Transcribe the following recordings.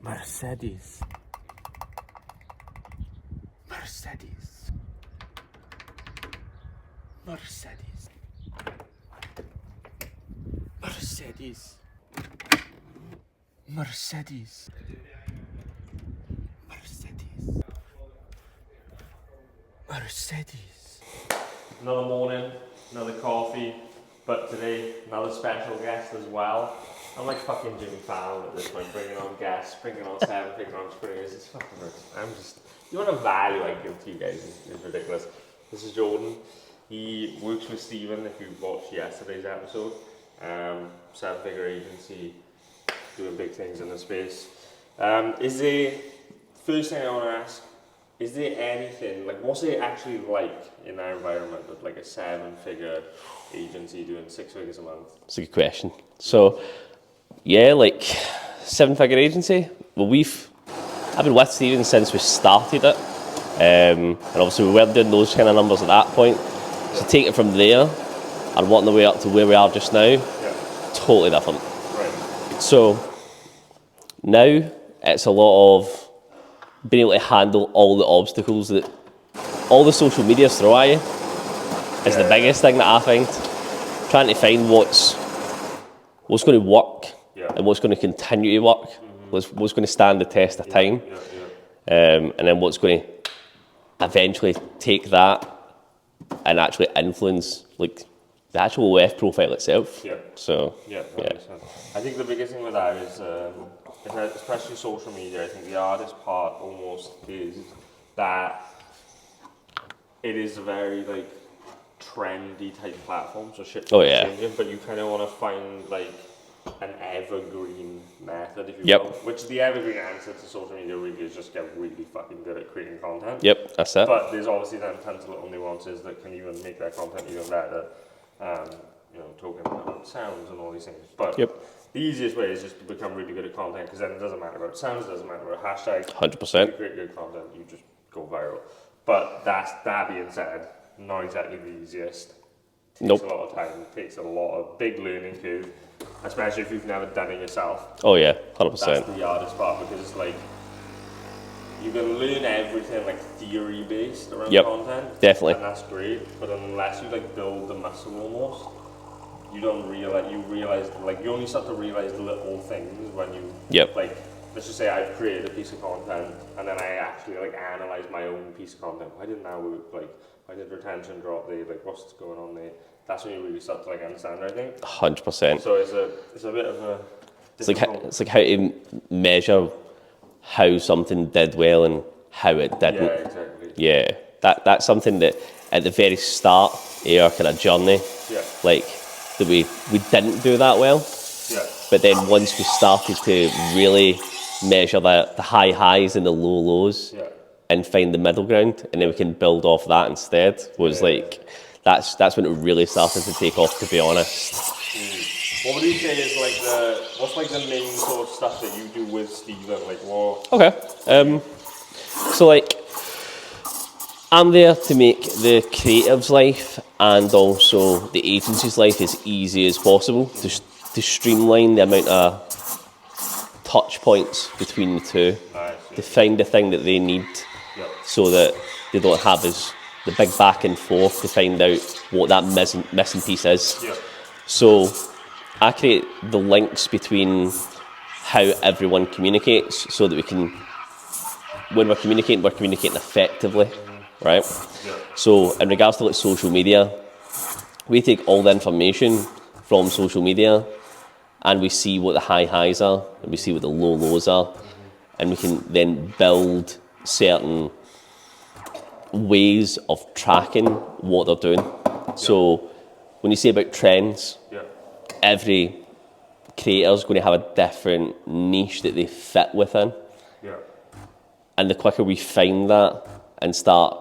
Mercedes. Mercedes. Mercedes. Mercedes. Mercedes. Mercedes. Mercedes. Another morning, another coffee, but today another special guest as well. I'm like fucking Jimmy Fallon at this point, bringing on guests, bringing on seven-figure entrepreneurs. It's fucking ridiculous. I'm just, the amount of value I give to you guys is ridiculous. This is Jordan. He works with Stephen, if you watched yesterday's episode. Seven-figure agency, doing big things in the space. Is there, first thing I want to ask, is there anything, like what's it actually like in our environment with like a seven-figure agency doing 6 figures a month? That's a good question. So, yeah, like seven-figure agency. Well, I've been with Stephen since we started it, and obviously we weren't doing those kind of numbers at that point. So take it from there and working the way up to where we are just now, totally different. Right. So now it's a lot of being able to handle all the obstacles that all the social media throw at you is the biggest thing that I find. Trying to find what's going to work and what's going to continue to work, what's going to stand the test of time, and then what's going to eventually take that and actually influence like the actual web profile itself. So I think the biggest thing with that is, especially social media, I think the hardest part almost is that it is a very like trendy type platform, so shit's changing, but you kind of want to find like an evergreen method, if you will, which the evergreen answer to social media really is just get really fucking good at creating content. That's it. But there's obviously then tons of little nuances that can even make that content even better. Talking about sounds and all these things. But the easiest way is just to become really good at content, because then it doesn't matter about sounds, it doesn't matter about hashtags. 100%. You create good content, you just go viral. But that being said, not exactly the easiest. Takes a lot of time, takes a lot of big learning curve, especially if you've never done it yourself. Oh yeah, 100%. That's the hardest part, because it's like you can learn everything like theory based around content. Definitely. And that's great, but unless you like build the muscle almost, you only start to realize little things when you like, let's just say I've created a piece of content and then I actually like analyze my own piece of content. Why didn't that work? Like, why did retention drop there? Like, what's going on there? That's when you really start to like understand, I think. 100%. So it's a bit of a it's like how to measure how something did well and how it didn't. Yeah, exactly. Yeah, that's something that at the very start of our kind of journey, like that we didn't do that well. Yeah. But then once we started to really measure the high highs and the low lows and find the middle ground, and then we can build off that instead, was like that's when it really started to take off, to be honest. What would you say is like what's like the main sort of stuff that you do with Stephen? Like what? Okay. So like, I'm there to make the creative's life and also the agency's life as easy as possible, to streamline the amount of touch points between the two, to find the thing that they need, so that they don't have the big back and forth to find out what that missing piece is. So I create the links between how everyone communicates, so that we can, when we're communicating effectively, right? So in regards to like social media, we take all the information from social media and we see what the high highs are and we see what the low lows are, and we can then build certain ways of tracking what they're doing. So when you say about trends, every creator is going to have a different niche that they fit within. And the quicker we find that and start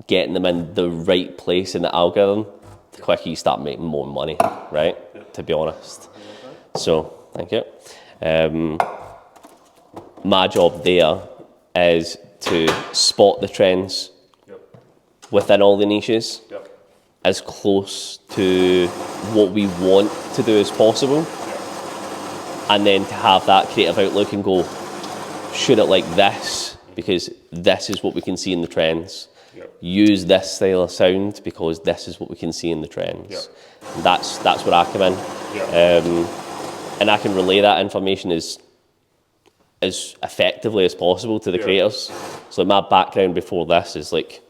getting them in the right place in the algorithm, the quicker you start making more money, right? To be honest. So, thank you. My job there is to spot the trends within all the niches, as close to what we want to do as possible, and then to have that creative outlook and go, shoot it like this because this is what we can see in the trends. Yep. Use this style of sound because this is what we can see in the trends. Yep. That's where I come in. Yep. And I can relay that information as effectively as possible to the creators. So my background before this is like,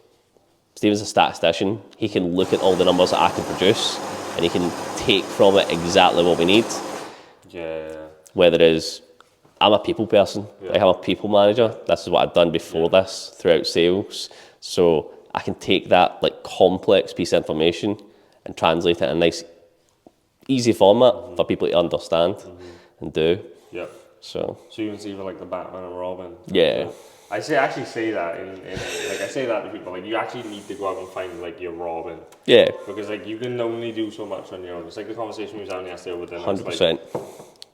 Stephen's a statistician. He can look at all the numbers that I can produce and he can take from it exactly what we need. Yeah. Whether it is, I'm a people person, like I'm a people manager. This is what I've done before this throughout sales. So I can take that like complex piece of information and translate it in a nice, easy format for people to understand and do. Yeah. So you can see for like the Batman and Robin. Yeah. I actually say that in like I say that to people, like you actually need to go out and find like your Robin. Yeah. Because like you can only do so much on your own. It's like the conversation we was having yesterday with them. 100%.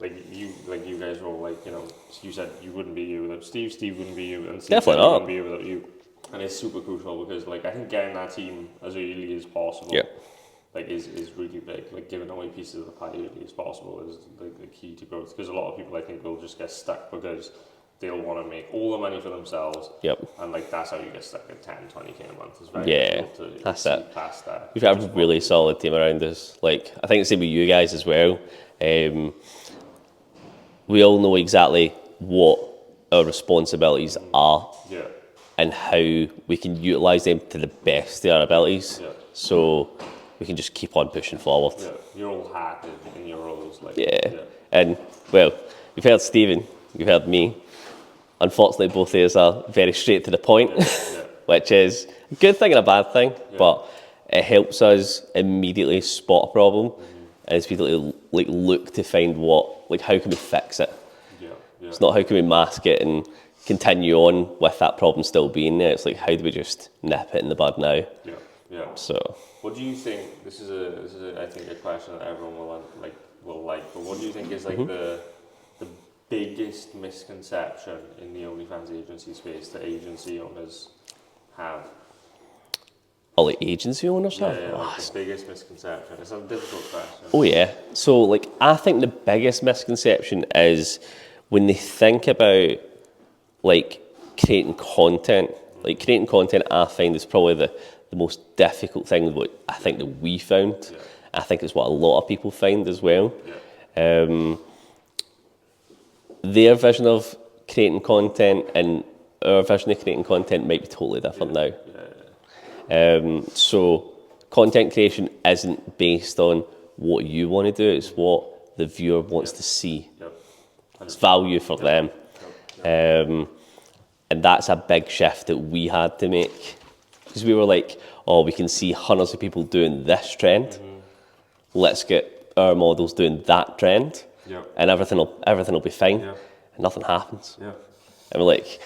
Like you guys were all like, you know, you said you wouldn't be you without Steve, Steve wouldn't be you, and Steve Definitely not. wouldn't be you without you. And it's super crucial because like I think getting that team as early as possible like is really big. Like giving away pieces of the pie early as possible is like the key to growth. Because a lot of people I think will just get stuck because they'll want to make all the money for themselves. Yep. And like that's how you get stuck at 10, 20k a month. It's very difficult to that's see it. past that. We've got a really solid team around us. Like I think it's the same with you guys as well. We all know exactly what our responsibilities are and how we can utilise them to the best of our abilities. So we can just keep on pushing forward. You're all happy in your roles. Like, And well, you've heard Stephen, you've heard me. Unfortunately, both of us are very straight to the point, which is a good thing and a bad thing, but it helps us immediately spot a problem and it's immediately like look to find how can we fix it. It's not how can we mask it and continue on with that problem still being there. It's like how do we just nip it in the bud now? So what do you think? This is I think a question that everyone will like. But what do you think is like the biggest misconception in the OnlyFans agency space that agency owners have? All the agency owners have? Like the biggest misconception. It's a difficult question. Oh yeah. So like I think the biggest misconception is when they think about like creating content. Like creating content I find is probably the most difficult thing that I think that we found. I think it's what a lot of people find as well. Their vision of creating content and our vision of creating content might be totally different now. So content creation isn't based on what you want to do, it's what the viewer wants to see. It's value for them. And that's a big shift that we had to make. Because we were like, oh, we can see hundreds of people doing this trend. Let's get our models doing that trend. And everything will be fine. And nothing happens. And we're like,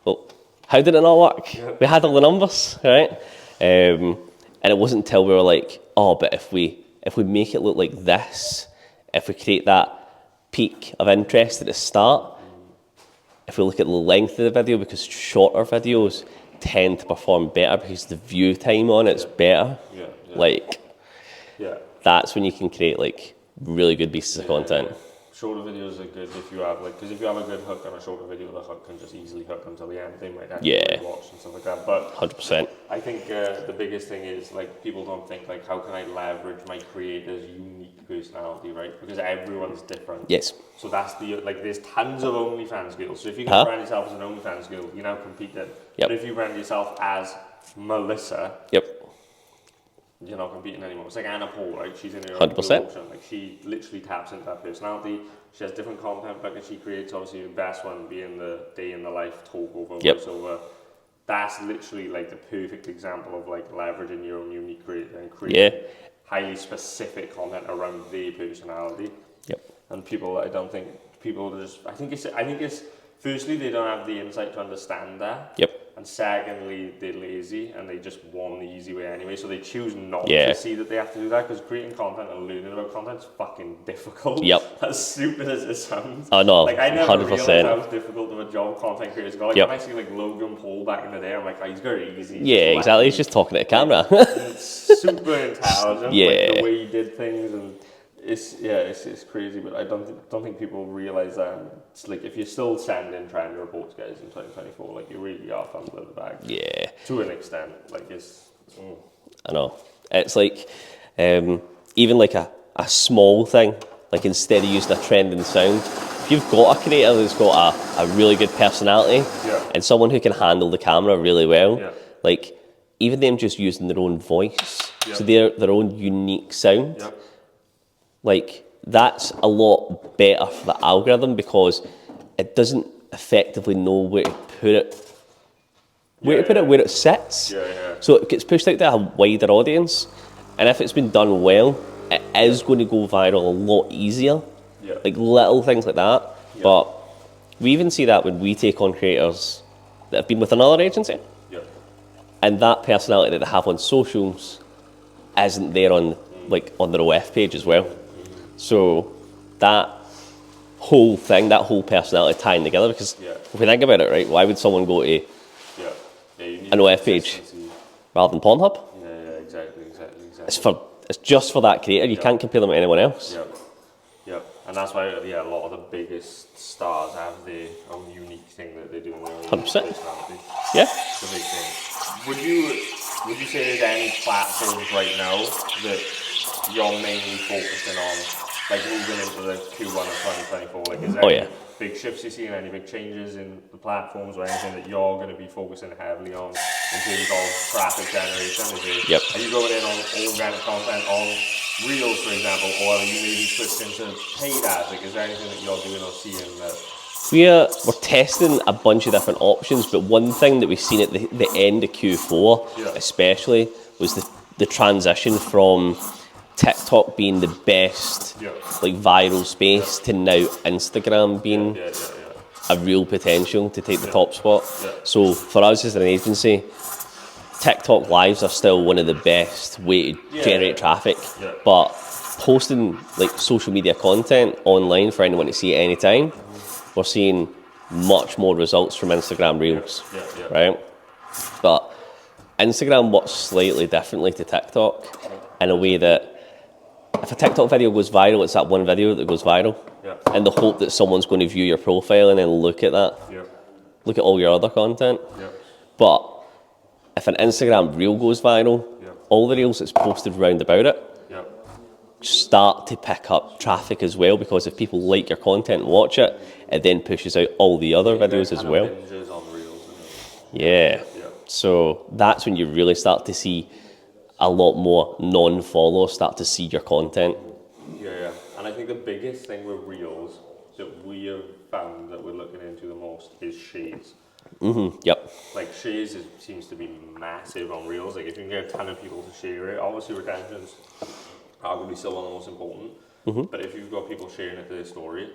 well, how did it not work? We had all the numbers, right? And it wasn't until we were like, oh, but if we make it look like this, if we create that peak of interest at the start, if we look at the length of the video, because shorter videos tend to perform better because the view time on it's better. That's when you can create like really good pieces of content. Shorter videos are good if you have because if you have a good hook on a shorter video, the hook can just easily hook until the end. They might actually watch and stuff like that. But 100%. I think the biggest thing is like people don't think like how can I leverage my creator's unique personality, right? Because everyone's different. Yes. So that's there's tons of OnlyFans girls. So if you can brand yourself as an OnlyFans girl, you now competing. But if you brand yourself as Melissa, you're not competing anymore. It's like Anna Paul, right? She's in her own promotion. Like she literally taps into that personality. She has different content buckets she creates. Obviously, the best one being the day in the life talk over voiceover. That's literally like the perfect example of like leveraging your own unique creator and creating highly specific content around their personality. And people, I don't think people just. I think it's firstly they don't have the insight to understand that. And secondly, they're lazy and they just want the easy way anyway. So they choose not to see that they have to do that because creating content and learning about content is fucking difficult. As stupid as it sounds. Oh no, like I never 100%. realized how difficult of a job content creators got. Like when I see like Logan Paul back in the day, I'm like, oh, he's very easy. Exactly. He's just talking to the camera. It's super intelligent. Like the way he did things and it's crazy, but I don't think people realize that. It's like if you're still sending trend reports, guys, in 2024, like you really are thumbs in the bag. Yeah. To an extent, like it's. I know. It's like even like a small thing, like instead of using a trending sound, if you've got a creator that's got a really good personality and someone who can handle the camera really well, like even them just using their own voice, so their own unique sound, like that's a lot better for the algorithm because it doesn't effectively know where to put it. Where it sits. So it gets pushed out to a wider audience, and if it's been done well, it is going to go viral a lot easier. Like little things like that. But we even see that when we take on creators that have been with another agency, and that personality that they have on socials isn't there on their OF page as well. So that whole thing, that whole personality tying together, because if we think about it, right, why would someone go to an OF page rather than Pornhub? Exactly. It's just for that creator. You can't compare them to anyone else. And that's why a lot of the biggest stars have their own unique thing that they do in their own 100%. personality. Yeah. It's a big thing. Would you say there's any platforms right now that you're mainly focusing on, like moving into the Q1 of 2024? Like, is there any big shifts you see, any big changes in the platforms or anything that you're going to be focusing heavily on in terms of traffic generation? Are you going in on organic content on Reels, for example, or are you maybe switching to paid ads? Like, is there anything that you're doing or seeing that? We're testing a bunch of different options, but one thing that we've seen at the end of Q4 especially was the transition from TikTok being the best like viral space to now Instagram being a real potential to take the top spot. So for us as an agency, TikTok lives are still one of the best way to generate traffic, but posting like social media content online for anyone to see at any time, we're seeing much more results from Instagram Reels, right? But Instagram works slightly differently to TikTok in a way that if a TikTok video goes viral, it's that one video that goes viral, and the hope that someone's going to view your profile and then look at that, look at all your other content. But if an Instagram reel goes viral, all the reels that's posted round about it start to pick up traffic as well, because if people like your content and watch it, it then pushes out all the other videos as well. So that's when you really start to see a lot more non-followers start to see your content. And I think the biggest thing with Reels that we have found that we're looking into the most is shades. Like shares seems to be massive on Reels. Like if you can get a ton of people to share it, obviously retention's arguably still one of the most important. But if you've got people sharing it to their story,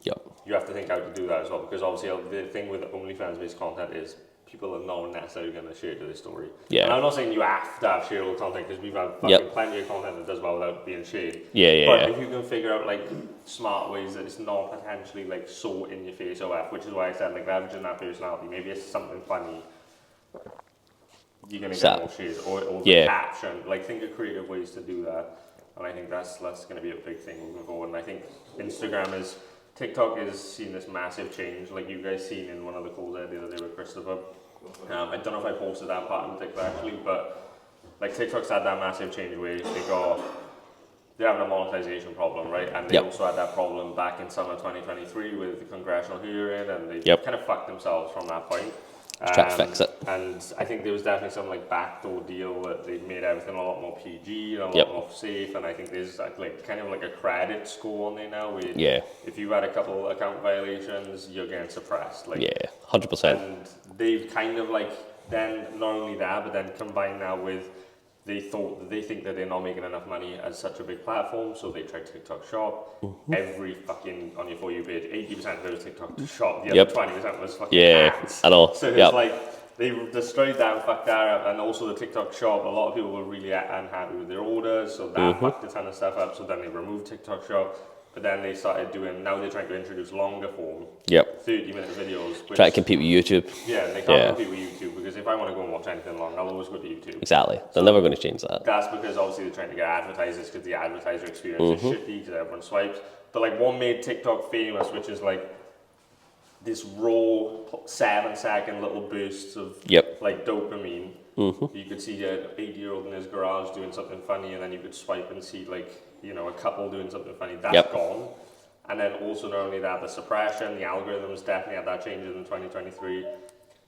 you have to think how to do that as well. Because obviously the thing with OnlyFans based content is people are not necessarily going to share it to their story. And I'm not saying you have to have shareable content, because we've had plenty of content that does well without being shared. But if you can figure out like smart ways that it's not potentially like so in your face OF, which is why I said like leveraging that personality, maybe it's something funny, you're going to get more shares, or the caption, like think of creative ways to do that. And I think that's going to be a big thing moving forward. And I think TikTok is seeing this massive change, like you guys seen in one of the calls I did the other day with Christopher. I don't know if I posted that part in TikTok actually, but like TikTok's had that massive change where they're having a monetization problem, right? And they also had that problem back in summer 2023 with the congressional hearing, and they kind of fucked themselves from that point. Try to fix it. And I think there was definitely some like backdoor deal that they made everything a lot more PG and a lot more safe. And I think there's like kind of like a credit score on there now where if you had a couple account violations, you're getting suppressed. Like 100%. And they've kind of like then not only that, but then combined now with they think that they're not making enough money as such a big platform, so they tried TikTok Shop. Every fucking on your For You page, 80% of it was TikTok Shop. The other 20% was fucking ads. I know. So it's like they destroyed that and fucked that up, and also the TikTok Shop. A lot of people were really unhappy with their orders, so that fucked a ton of stuff up. So then they removed TikTok Shop. but then they started doing, now they're trying to introduce longer form, Yep. 30-minute videos. Which, Try to compete with YouTube. Yeah, they can't compete with YouTube, because if I want to go and watch anything long, I'll always go to YouTube. Exactly. They're never going to change that. That's because obviously they're trying to get advertisers, because the advertiser experience is shitty, because everyone swipes. But like one made TikTok famous, which is like this raw 7-second little bursts of like dopamine. You could see an 80-year-old in his garage doing something funny, and then you could swipe and see like, you know, a couple doing something funny. That's gone. And then also not only that, the suppression, the algorithms definitely had that changes in 2023.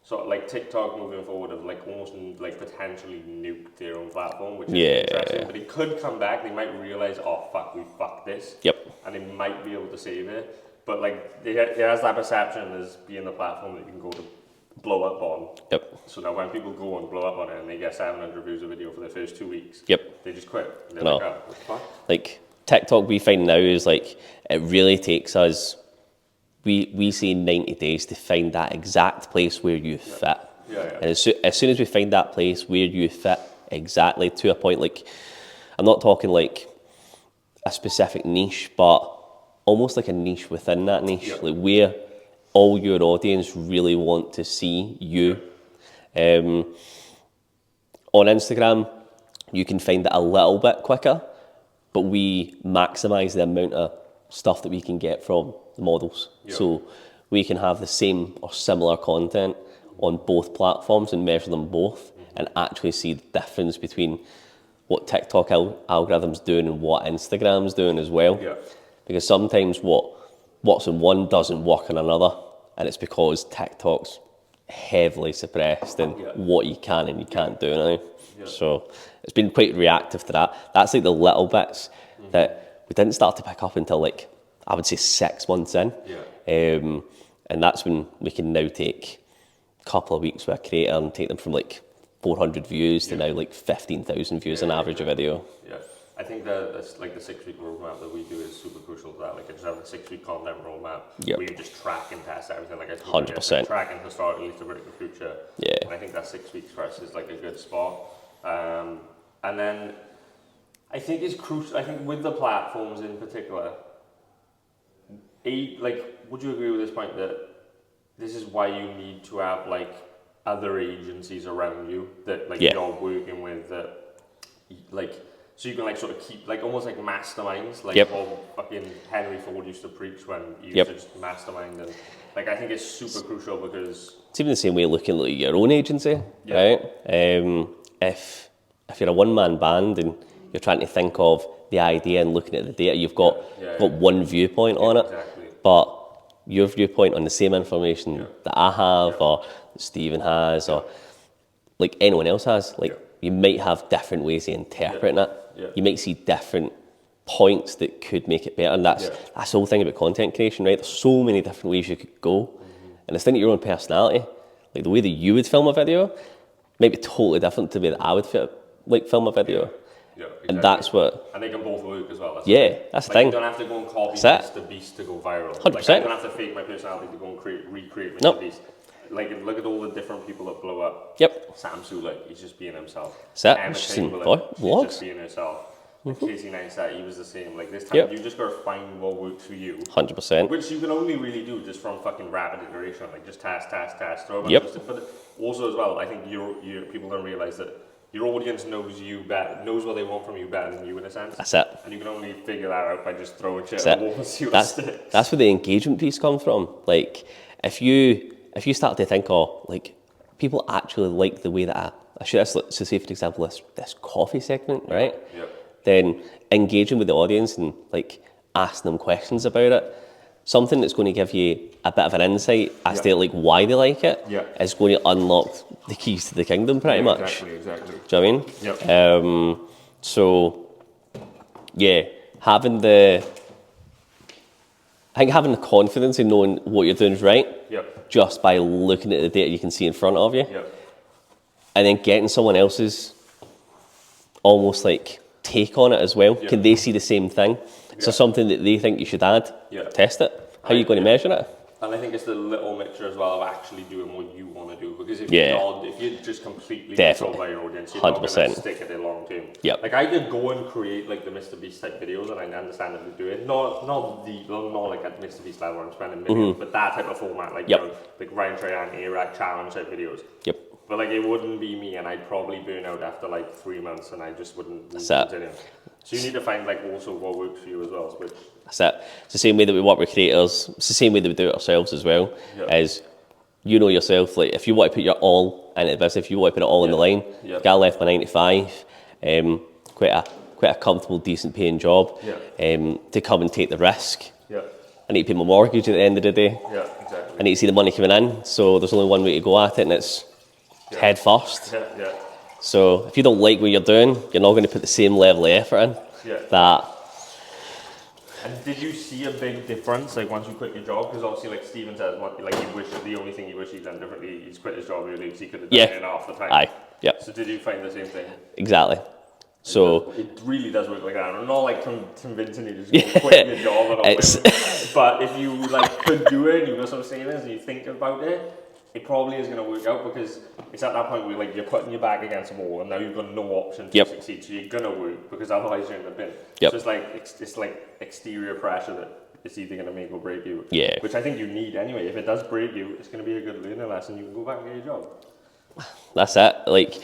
So like TikTok moving forward have like almost like potentially nuked their own platform, which is interesting. But it could come back. They might realize, oh fuck, we fucked this. And they might be able to save it. But like it has that perception as being the platform that you can go to blow up on. So now when people go and blow up on it and they get 700 views a video for the first 2 weeks, they just quit. They're like, oh, what the fuck? Like TikTok we find now is like, it really takes us, we say 90 days to find that exact place where you fit. And as soon as we find that place where you fit exactly to a point, like, I'm not talking like a specific niche, but almost like a niche within that niche, like where all your audience really want to see you. On Instagram, you can find it a little bit quicker, but we maximise the amount of stuff that we can get from the models. So we can have the same or similar content on both platforms and measure them both and actually see the difference between what TikTok algorithm's doing and what Instagram's doing as well. Because sometimes what's in one doesn't work in another, and it's because TikTok's heavily suppressed in what you can and you can't do now. So it's been quite reactive to that. That's like the little bits that we didn't start to pick up until like, I would say 6 months in. And that's when we can now take a couple of weeks with a creator and take them from like 400 views to now like 15,000 views on average a video. I think that's like the 6-week roadmap that we do is super crucial to that. Like I just have a 6-week content roadmap where you just track and test everything. Like I 100%. Tracking historically to predict the future. And I think that 6 weeks for us is like a good spot. And then I think it's crucial. I think with the platforms in particular, like, would you agree with this point that this is why you need to have like other agencies around you that like you're working with that like, so you can like sort of keep like almost like masterminds, like how fucking Henry Ford used to preach when you used to just mastermind, and like I think it's super crucial because it's even the same way looking at your own agency, right? If you're a one-man band and you're trying to think of the idea and looking at the data, you've got one viewpoint on it, but your viewpoint on the same information that I have or that Stephen has or like anyone else has, like you might have different ways of interpreting it. You might see different points that could make it better, and that's the whole thing about content creation, right? There's so many different ways you could go, and it's thinking your own personality. Like the way that you would film a video might be totally different to the way that I would film a video. And that's what... And they can both work as well. That's the thing. You don't have to go and copy Mr. Beast to go viral. 100%. Like, I don't have to fake my personality to go and recreate Mr. Beast. Like, look at all the different people that blow up. Sam Sulek, he's just being himself. Emma Chamberlain, she's just being herself. Casey Neistat, he was the same. Like this time, you just gotta find what works for you. 100%. Which you can only really do just from fucking rapid iteration. Like just task, throw a bunch of stuff. But also as well, I think people don't realize that your audience knows you better, knows what they want from you better than you in a sense. That's it. And you can only figure that out by just throwing shit at the wall and see what sticks. That's where the engagement piece comes from. Like if you start to think, oh, like people actually like the way that I should, so say for example this coffee segment, right? Then engaging with the audience and like asking them questions about it, something that's going to give you a bit of an insight as to like why they like it is going to unlock the keys to the kingdom pretty much. Exactly. Do you know what I mean? So having the confidence in knowing what you're doing is right, just by looking at the data you can see in front of you, and then getting someone else's almost like take on it as well. Can they see the same thing? So something that they think you should add, test it. How are you going to measure it? And I think it's the little mixture as well of actually doing what you want to do. Because if you're just completely controlled by your audience, you're not going to stick at it long term. Yep. Like I could go and create like the Mr. Beast type videos, and I understand how to do it. Not like at Mr. Beast level where I'm spending millions, but that type of format, like you know, like Ryan Trahan, A-Rag challenge type videos. Yep. But like it wouldn't be me, and I'd probably burn out after like 3 months, and I just wouldn't That's continue. So you need to find like also what works for you as well. Which that's it. It's the same way that we work with creators. It's the same way that we do it ourselves as well. As you know yourself, like if you want to put your all into the business, if you want to put it all on the line, I left my 9 to 5, quite a comfortable, decent paying job, to come and take the risk. I need to pay my mortgage at the end of the day. Exactly. I need to see the money coming in. So there's only one way to go at it, and it's head first. So if you don't like what you're doing, you're not going to put the same level of effort in. And did you see a big difference, like once you quit your job? Because obviously, like Steven says, like he wished the only thing he wished he'd done differently, he's quit his job early because he could have done it in half the time. So did you find the same thing? Exactly. So it really does work like that. I'm not like convincing you to just go quit your job and all. But if you like could do it, and you know what I'm saying is, and you think about it, it probably is going to work out because it's at that point where like you're putting your back against the wall and now you've got no option to succeed. So you're going to work because otherwise you're in the bin. So it's like exterior pressure that it's either going to make or break you. Which I think you need anyway. If it does break you, it's going to be a good learning lesson. You can go back and get your job. That's it. Like,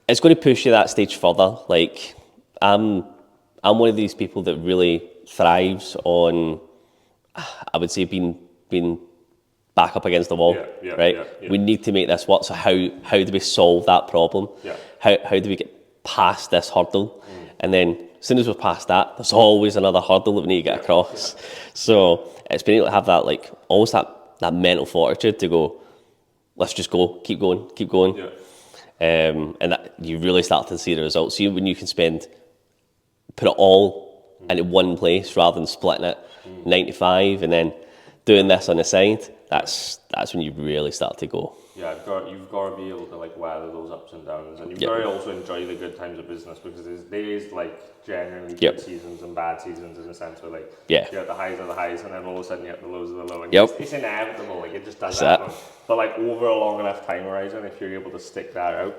it's going to push you that stage further. Like, I'm one of these people that really thrives on, I would say, being back up against the wall, right? We need to make this work. So how do we solve that problem? How do we get past this hurdle? And then as soon as we're past that, there's always another hurdle that we need to get across. So it's been able to have that, like, almost that mental fortitude to go, let's just go, keep going. And that you really start to see the results. See, when you can put it all into one place rather than splitting it 9 to 5 and then doing this on the side, that's when you really start to go. You've got to be able to like weather those ups and downs, and you've got to also enjoy the good times of business because there is like genuinely good seasons and bad seasons in a sense where like you have the highs of the highs and then all of a sudden you have the lows of the low. And it's inevitable, like it just does happen. But like over a long enough time horizon, if you're able to stick that out,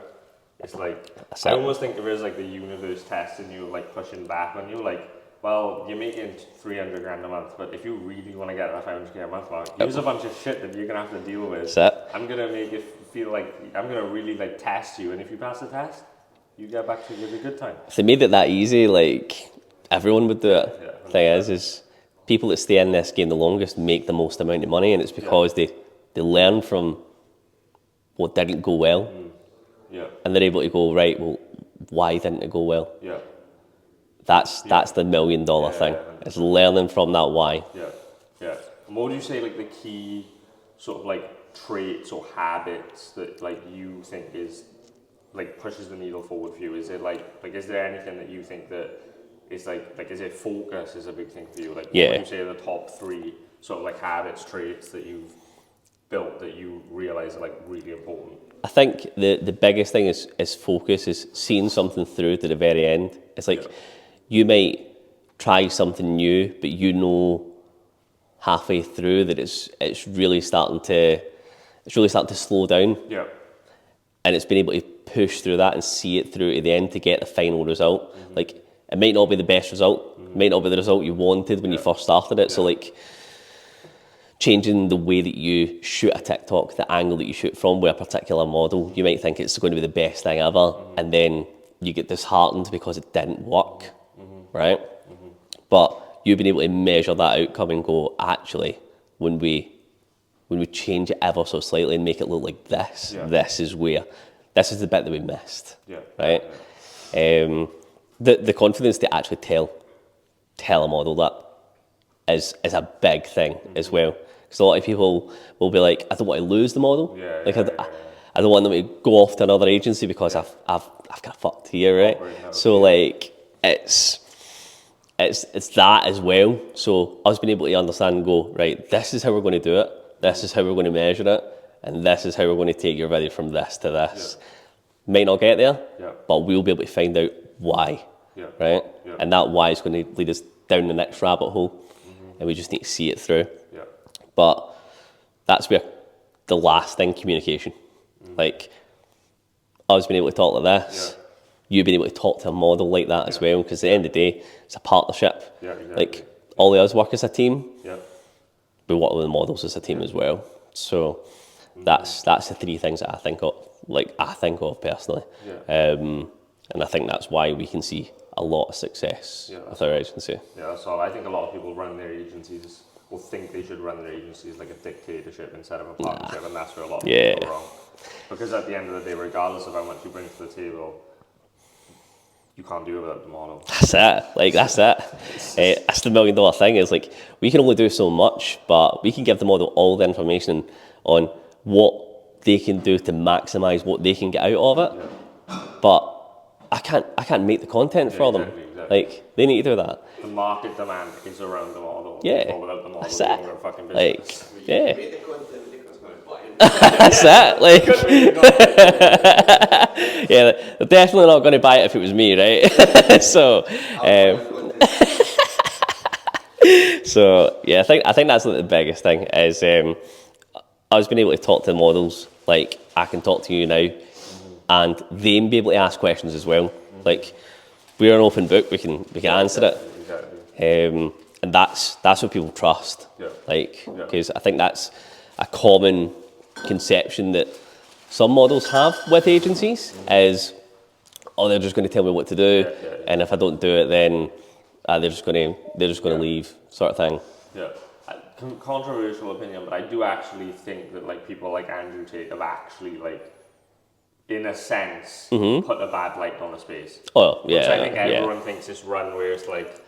it's like I almost think there is like the universe testing you, like pushing back on you, like. Well, you're making 300 grand a month, but if you really want to get that 500k a month mark, here's a bunch of shit that you're gonna have to deal with. I'm gonna make it feel like I'm gonna really like test you, and if you pass the test, you get back to with a good time. If they made it that easy, like everyone would do it. The thing is people that stay in this game the longest make the most amount of money, and it's because they learn from what didn't go well, and they're able to go right. Well, why didn't it go well? That's the $1 million thing. It's learning from that why. And what would you say like the key sort of like traits or habits that like you think is like pushes the needle forward for you? Is it like is there anything that you think that is like is it focus is a big thing for you? Like what would you say are the top 3 sort of like habits, traits that you've built that you realise are like really important? I think the biggest thing is focus, is seeing something through to the very end. It's like you might try something new, but you know halfway through that it's really starting to slow down. And it's been able to push through that and see it through to the end to get the final result. Like it might not be the best result, it might not be the result you wanted when you first started it. So like changing the way that you shoot a TikTok, the angle that you shoot from with a particular model, you might think it's going to be the best thing ever, and then you get disheartened because it didn't work. Right? But you've been able to measure that outcome and go, actually, when we change it ever so slightly and make it look like this, this is the bit that we missed. Right? The confidence to actually tell a model that is a big thing as well. Because a lot of people will be like, I don't want to lose the model. I don't want them to go off to another agency because I've got fucked here, right? So like it's that as well. So I've been able to understand and go, right, this is how we're going to do it, this is how we're going to measure it, and this is how we're going to take your video from this to this. Might not get there, but we'll be able to find out why, right? And that why is going to lead us down the next rabbit hole, and we just need to see it through. But that's where the last thing, communication. Like, us being able to talk like this, you being able to talk to a model like that as well, because at the end of the day, it's a partnership. Yeah, exactly. Like, all of us work as a team, Yeah. we work with the models as a team as well. So that's the three things that I think of personally. Yeah. And I think that's why we can see a lot of success with our agency. Yeah, that's all. I think a lot of people run their agencies or think they should run their agencies like a dictatorship instead of a partnership, and that's where a lot of people go wrong. Because at the end of the day, regardless of how much you bring to the table, you can't do it without the model. That's it. Like, that's it. That's the $1 million thing, is like, we can only do so much, but we can give the model all the information on what they can do to maximise what they can get out of it. Yeah. But I can't make the content for them. Exactly. Like, they need to do that. The market demand is around the model. Yeah. Or without the model, that's you it. don't get fucking business. Like, yeah. Make the content, because going to buy it. That's it. Like, yeah, they're definitely not going to buy it if it was me, right? So, so yeah, I think that's like the biggest thing is I was being able to talk to the models like I can talk to you now, and them be able to ask questions as well. Like, we're an open book; we can answer it. Exactly. And that's what people trust. Yeah. Like, because I think that's a common conception that some models have with agencies is, oh, they're just going to tell me what to do, and if I don't do it, then they're just going to leave, sort of thing. Yeah. Controversial opinion, but I do actually think that like people like Andrew Tate have actually like, in a sense, put a bad light on the space. Oh yeah. Which I think everyone thinks this run where it's like,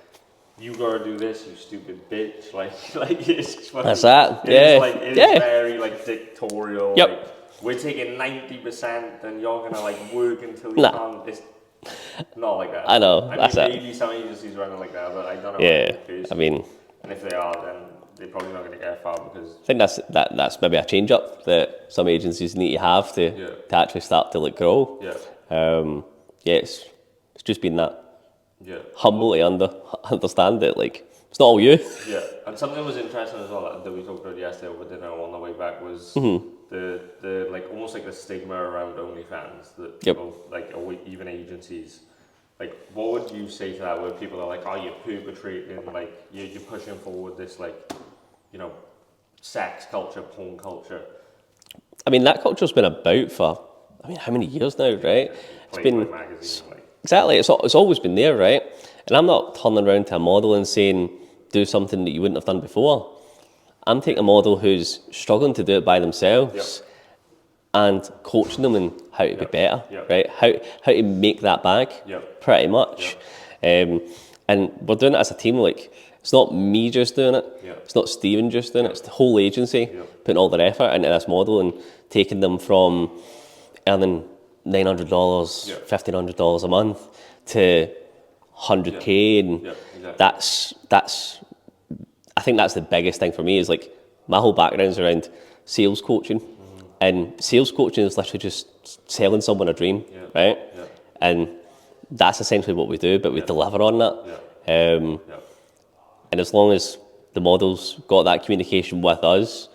you gotta do this, you stupid bitch. Like it's fucking, that's that. It's very like dictatorial. Yep. Like, we're taking 90%, and you're gonna like work until you can't. It's not like that. I know. I that's mean, it. maybe some agencies run it like that, but I don't know. Yeah. I mean, and if they are, then they're probably not gonna get far because I think that's maybe a change up that some agencies need to have to actually start to like grow. Yeah. It's just been that. Yeah. Humble to understand it, like, it's not all you. Yeah, and something that was interesting as well that we talked about yesterday over dinner on the way back was the like almost like the stigma around OnlyFans that people like, or even agencies. Like, what would you say to that? Where people are like, "Oh, you're perpetrating, like you're pushing forward this like, you know, sex culture, porn culture." I mean, that culture's been about for, I mean, how many years now, right? It's been magazine, like. Exactly, it's always been there, right? And I'm not turning around to a model and saying, do something that you wouldn't have done before. I'm taking a model who's struggling to do it by themselves and coaching them in how to be better, right? How to make that bag, pretty much. And we're doing it as a team. Like, it's not me just doing it. It's not Stephen just doing it. It's the whole agency putting all their effort into this model and taking them from earning $900, $1,500 a month to 100k, and that's I think that's the biggest thing for me. Is like, my whole background's around sales coaching, and sales coaching is literally just selling someone a dream, right? And that's essentially what we do, but we deliver on that. And as long as the model's got that communication with us,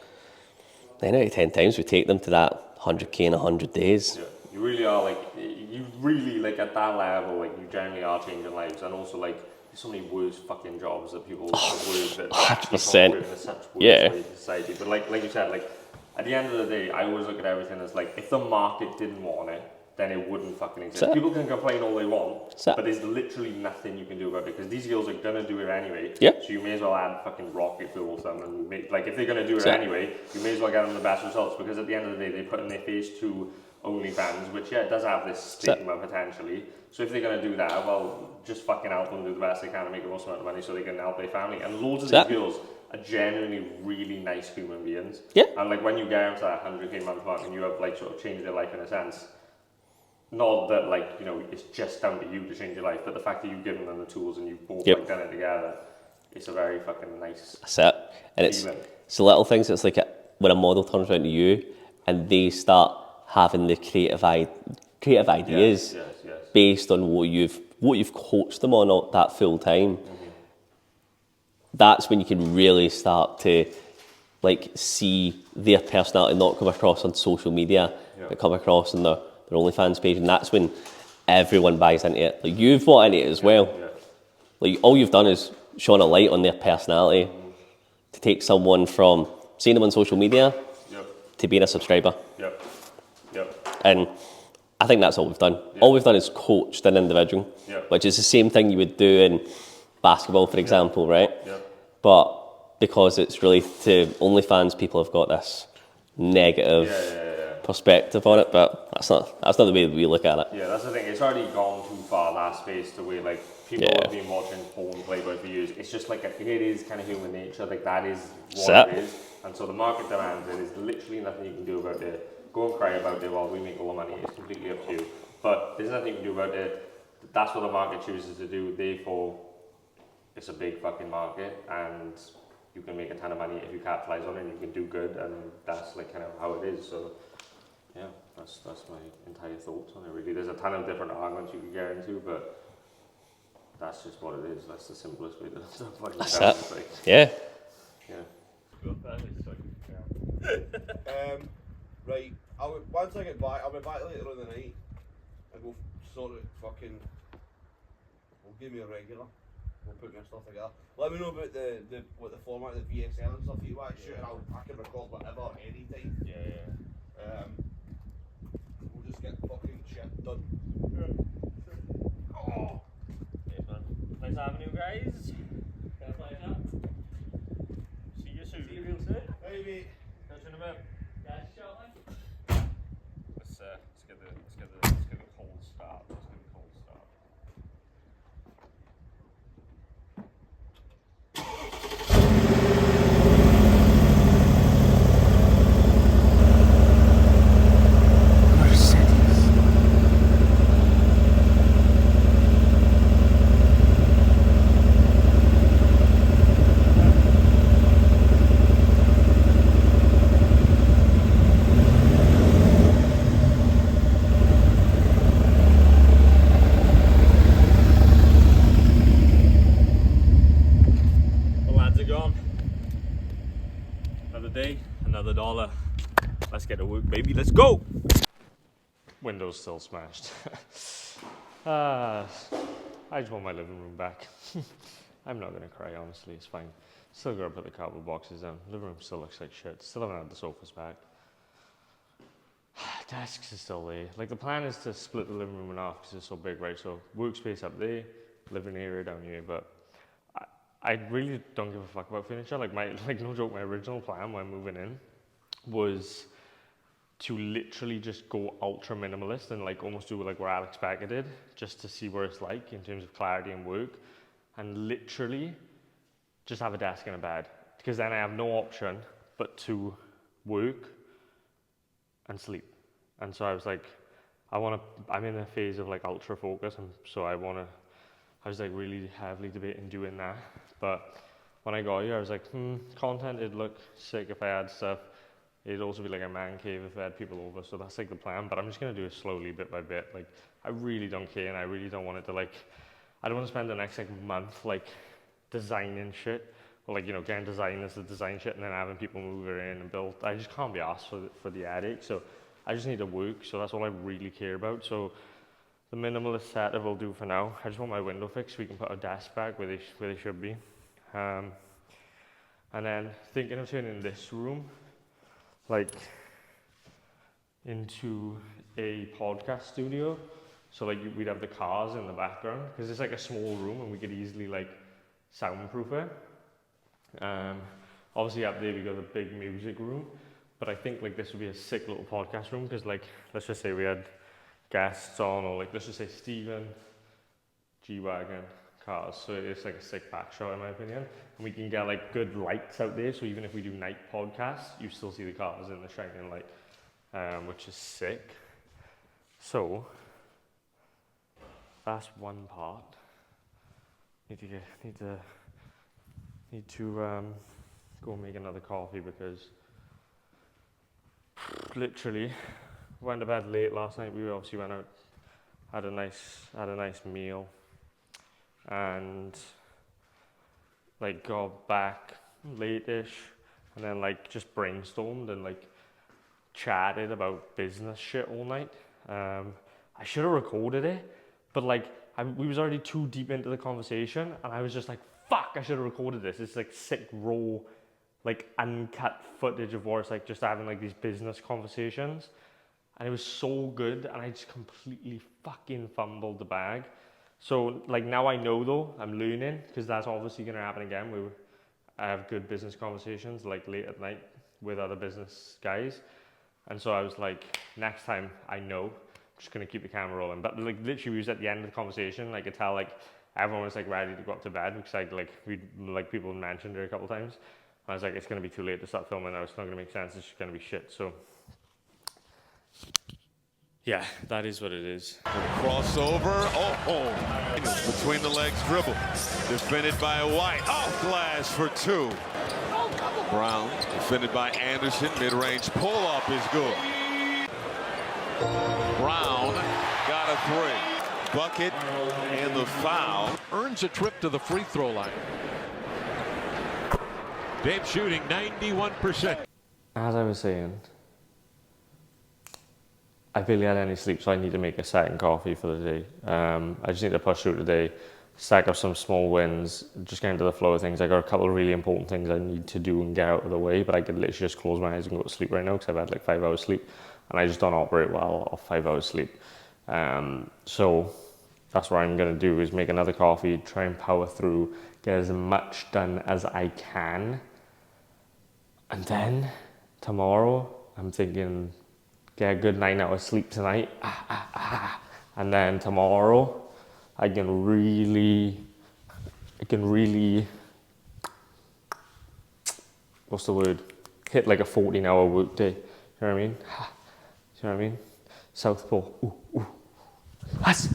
9 out of 10 times we take them to that 100k in 100 days. You really are like, you really like at that level, like you generally are changing lives, and also like there's so many worse fucking jobs that people work that 100%. in such worse way in society. But like you said, like at the end of the day, I always look at everything as like, if the market didn't want it, then it wouldn't fucking exist. People can complain all they want, but there's literally nothing you can do about it because these girls are gonna do it anyway. So you may as well add fucking rocket fuel or something. And like, if they're gonna do it anyway, you may as well get them the best results, because at the end of the day, they put in their face to OnlyFans, which it does have this stigma potentially. So if they're gonna do that, well, just fucking help them do the best they can and make the most amount of money so they can help their family. And loads of these girls are genuinely really nice human beings. And like, when you get them to that 100k month mark and you have like sort of changed their life in a sense, not that like, you know, it's just down to you to change your life, but the fact that you've given them the tools and you've both like done it together, it's a very fucking nice. That's it. And it's the little things. It's like when a model turns around to you and they start having the creative ideas based on what you've coached them on all that full time. That's when you can really start to like see their personality not come across on social media, but come across on their OnlyFans page, and that's when everyone buys into it. Like you've bought into it as well. Yeah. Like all you've done is shone a light on their personality to take someone from seeing them on social media to being a subscriber. And I think that's all we've done. All we've done is coached an individual, which is the same thing you would do in basketball, for example, right? But because it's related to OnlyFans, people have got this negative perspective on it, but that's not the way we look at it. Yeah, that's the thing. It's already gone too far, that space, to where like people have been watching porn Playboy for years. It's just like it is kind of human nature. Like that is what it is, and so the market demands it. There's literally nothing you can do about it. Go and cry about it while we make all the money. It's completely up to you. But there's nothing you can do about it. That's what the market chooses to do. Therefore, it's a big fucking market, and you can make a ton of money if you capitalize on it. And you can do good, and that's like kind of how it is. So. Yeah, that's my entire thoughts on it really. There's a ton of different arguments you could get into, but that's just what it is. That's the simplest way to fucking That's tell it. it. Yeah. Right, once I get back, I'll be back later on the night, and we'll sort of fucking, we'll give me a regular, we'll put my stuff together. Let me know about what the format of the VSL and stuff you want to shoot, and I can record whatever, anytime. We'll just get fucking shit done. Oh! Yes, man. Nice having you guys. Been a pleasure. See you soon. See you real soon. Hey mate. Catch you in a bit. Yeah, shortly. Let's get the cold start. Let's get the cold start. Day, another dollar. Let's get to work, baby. Let's go. Window's still smashed. I just want my living room back. I'm not gonna cry, honestly. It's fine. Still gotta put the cardboard boxes down. Living room still looks like shit. Still haven't had the sofas back. Desks are still there. Like the plan is to split the living room in half because it's so big, right? So workspace up there, living area down here, but I really don't give a fuck about furniture. Like no joke, my original plan when moving in was to literally just go ultra minimalist and like almost do like what Alex Becker did, just to see what it's like in terms of clarity and work, and literally just have a desk and a bed, because then I have no option but to work and sleep. And so I was like, I'm in a phase of like ultra focus, and so I was like really heavily debating doing that. But when I got here, I was like, content, it'd look sick if I had stuff. It'd also be like a man cave if I had people over, so that's like the plan. But I'm just gonna do it slowly, bit by bit. Like, I really don't care, and I really don't want it to like, I don't want to spend the next like month like designing shit, or like, you know, getting designers to design shit and then having people move it in and build. I just can't be asked for the headache, so I just need to work, so that's all I really care about. So the minimalist setup will do for now. I just want my window fixed so we can put our desk back where they should be. And then thinking of turning this room like into a podcast studio. So like we'd have the cars in the background, because it's like a small room and we could easily like soundproof it. Obviously up there we got the big music room, but I think like this would be a sick little podcast room, because like let's just say we had guests on, or like let's just say Steven, G-Wagon, cars, so it's like a sick back shot in my opinion, and we can get like good lights out there, so even if we do night podcasts you still see the cars in the shining light, which is sick. So that's one part. Need to go and make another coffee, because literally went to bed late last night. We obviously went out, had a nice meal, and like got back late-ish, and then like just brainstormed and like chatted about business shit all night. I should have recorded it, but like we was already too deep into the conversation, and I was just like, fuck, I should have recorded this. It's like sick raw, like uncut footage of War's like just having like these business conversations, and it was so good, and I just completely fucking fumbled the bag. So like now I know though, I'm learning, because that's obviously gonna happen again. I have good business conversations like late at night with other business guys, and so I was like, next time I know, I'm just gonna keep the camera rolling. But like literally, we was at the end of the conversation. I could tell like everyone was like ready to go up to bed, because people mentioned it a couple times. I was like, it's gonna be too late to start filming now. It's not gonna make sense. It's just gonna be shit. So yeah, that is what it is. Crossover, between the legs dribble, defended by White, off glass for two. Brown, defended by Anderson, mid-range pull-up is good. Brown got a three. Bucket and the foul. Earns a trip to the free throw line. Dave shooting 91%. As I was saying, I barely had any sleep, so I need to make a second coffee for the day. I just need to push through today, stack up some small wins, just get into the flow of things. I got a couple of really important things I need to do and get out of the way, but I could literally just close my eyes and go to sleep right now, because I've had like 5 hours sleep, and I just don't operate well off 5 hours sleep. So that's what I'm gonna do, is make another coffee, try and power through, get as much done as I can. And then tomorrow, I'm thinking, get a good 9 hours sleep tonight. And then tomorrow, I can really, what's the word? Hit like a 14-hour work day. You know what I mean? You know what I mean? Southpaw. Ooh, ooh. That's.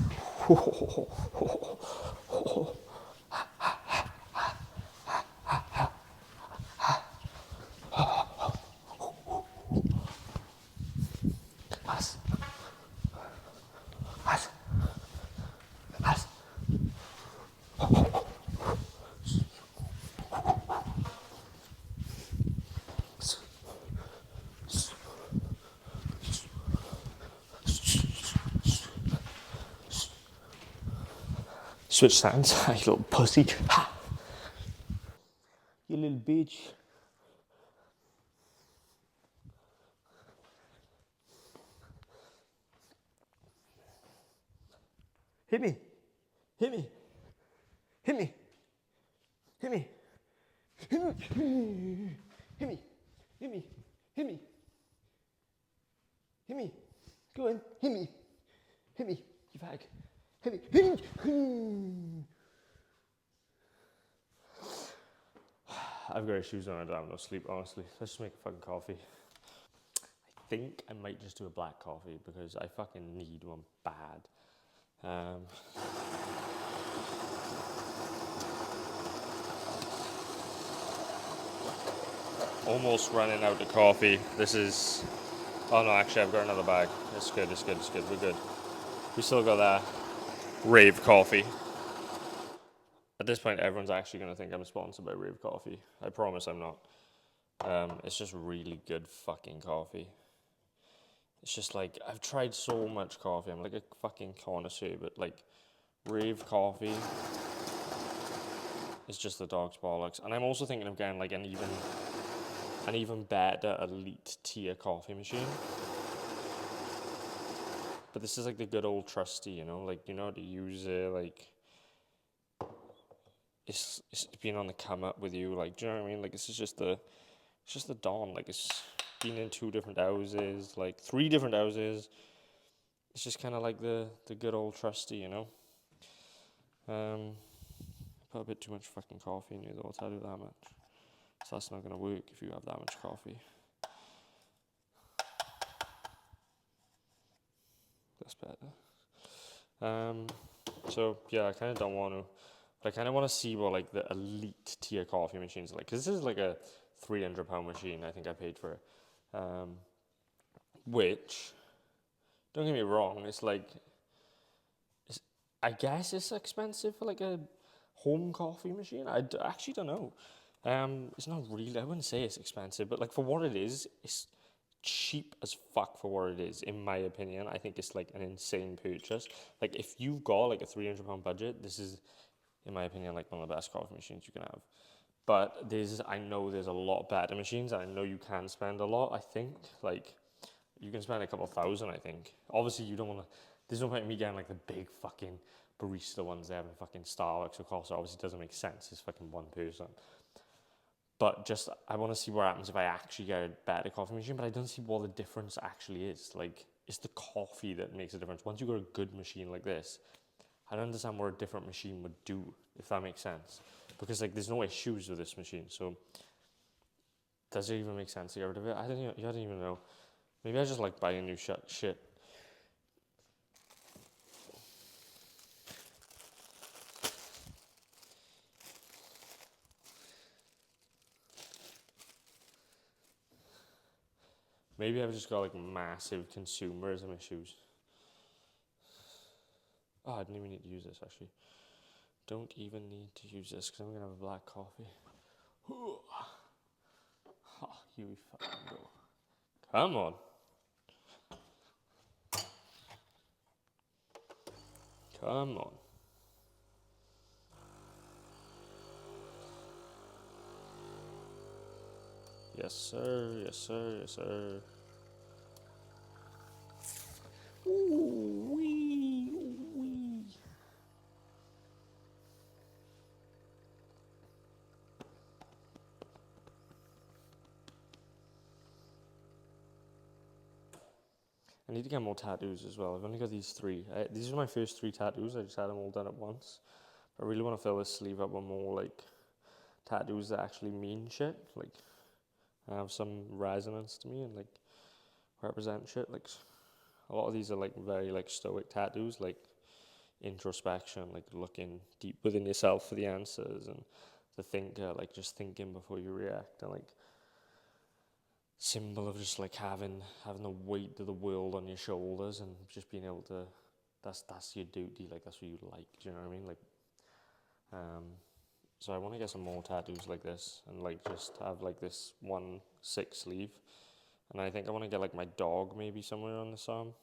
Switch stands, you little pussy. Ha! You little bitch. Hit me. Hit me. Hit me. Hit me. Hit me. Hit me. Hit me. Hit me. Hit me. Go on. Hit me. Hit me. You fag. Hit me. Hit me. I've got issues on. I don't have no sleep, honestly. Let's just make a fucking coffee. I think I might just do a black coffee, because I fucking need one bad. Almost running out of coffee. This is, oh no, actually I've got another bag. It's good, it's good, it's good, we're good. We still got that Rave Coffee. At this point, everyone's actually going to think I'm sponsored by Rave Coffee. I promise I'm not. It's just really good fucking coffee. It's just like, I've tried so much coffee. I'm like a fucking connoisseur, but like Rave Coffee is just the dog's bollocks. And I'm also thinking of getting like an even better elite tier coffee machine. But this is like the good old trusty, you know, like you know how to use it, like it's been on the come up with you, like do you know what I mean? Like it's just the Don, like it's been in 2 different houses, like 3 different houses. It's just kind of like the good old trusty, you know. Put a bit too much fucking coffee in you though, I'll tell you that much. So that's not gonna work if you have that much coffee. That's better. So yeah, I kind of don't want to, but I kind of want to see what like the elite tier coffee machines are like, because this is like a £300 machine. I think I paid for it. Which, don't get me wrong, it's like, I guess it's expensive for like a home coffee machine. I actually don't know. It's not really, I wouldn't say it's expensive, but like for what it is, it's cheap as fuck for what it is, in my opinion. I think it's like an insane purchase. Like if you've got like a £300 budget, this is, in my opinion, like one of the best coffee machines you can have. But I know there's a lot better machines, and I know you can spend a lot. I think like you can spend a couple thousand. I think obviously you don't want to. There's no point in me getting like the big fucking barista ones they have in fucking Starbucks or Costa. Obviously, it doesn't make sense. It's fucking one person. But just, I want to see what happens if I actually get a better coffee machine, but I don't see what the difference actually is. Like, it's the coffee that makes a difference. Once you got a good machine like this, I don't understand what a different machine would do, if that makes sense. Because, like, there's no issues with this machine, so does it even make sense to get rid of it? I don't even know. Maybe I just like buying new shit. Maybe I've just got like massive consumerism issues. Oh, I didn't even need to use this actually. Don't even need to use this because I'm gonna have a black coffee. Oh, you fucking go. Come on. Come on. Yes, sir. Yes, sir. Yes, sir. Ooh, wee, ooh, wee. I need to get more tattoos as well. I've only got these 3. These are my first 3 tattoos. I just had them all done at once. I really want to fill this sleeve up with more like tattoos that actually mean shit. Like have some resonance to me and like represent shit. Like a lot of these are like very like stoic tattoos, like introspection, like looking deep within yourself for the answers, and the thinker, like just thinking before you react, and like symbol of just like having the weight of the world on your shoulders and just being able to, that's your duty, like that's what you like, do you know what I mean? Like so I want to get some more tattoos like this, and like just have like this 1 6 sleeve, and I think I want to get like my dog maybe somewhere on this arm.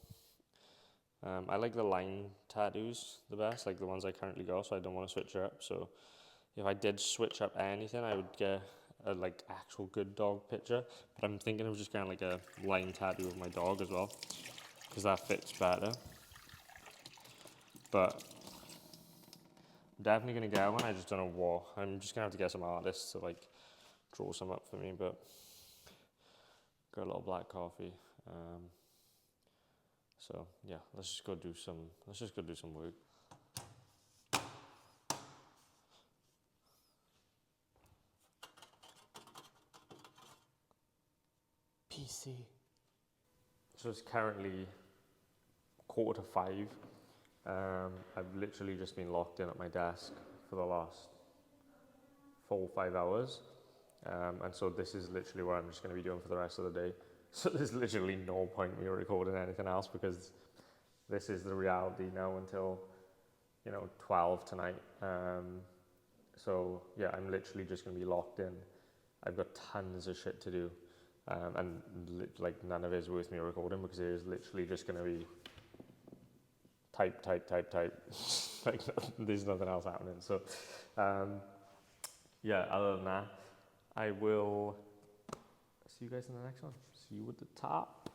I like the line tattoos the best, like the ones I currently got, so I don't want to switch it up. So if I did switch up anything, I would get a like actual good dog picture. But I'm thinking of just getting like a line tattoo of my dog as well, because that fits better. But I'm definitely gonna get one. I just don't know what. I'm just gonna have to get some artists to like draw some up for me. But got a little black coffee. So yeah, let's just go do some work. PC. So it's currently 4:45. I've literally just been locked in at my desk for the last 4 or 5 hours. And so this is literally what I'm just going to be doing for the rest of the day. So there's literally no point me recording anything else, because this is the reality now until 12 tonight. So yeah, I'm literally just going to be locked in. I've got tons of shit to do, and like none of it is worth me recording, because it is literally just going to be type. Like there's nothing else happening. So yeah, other than that, I will see you guys in the next one. See you at the top.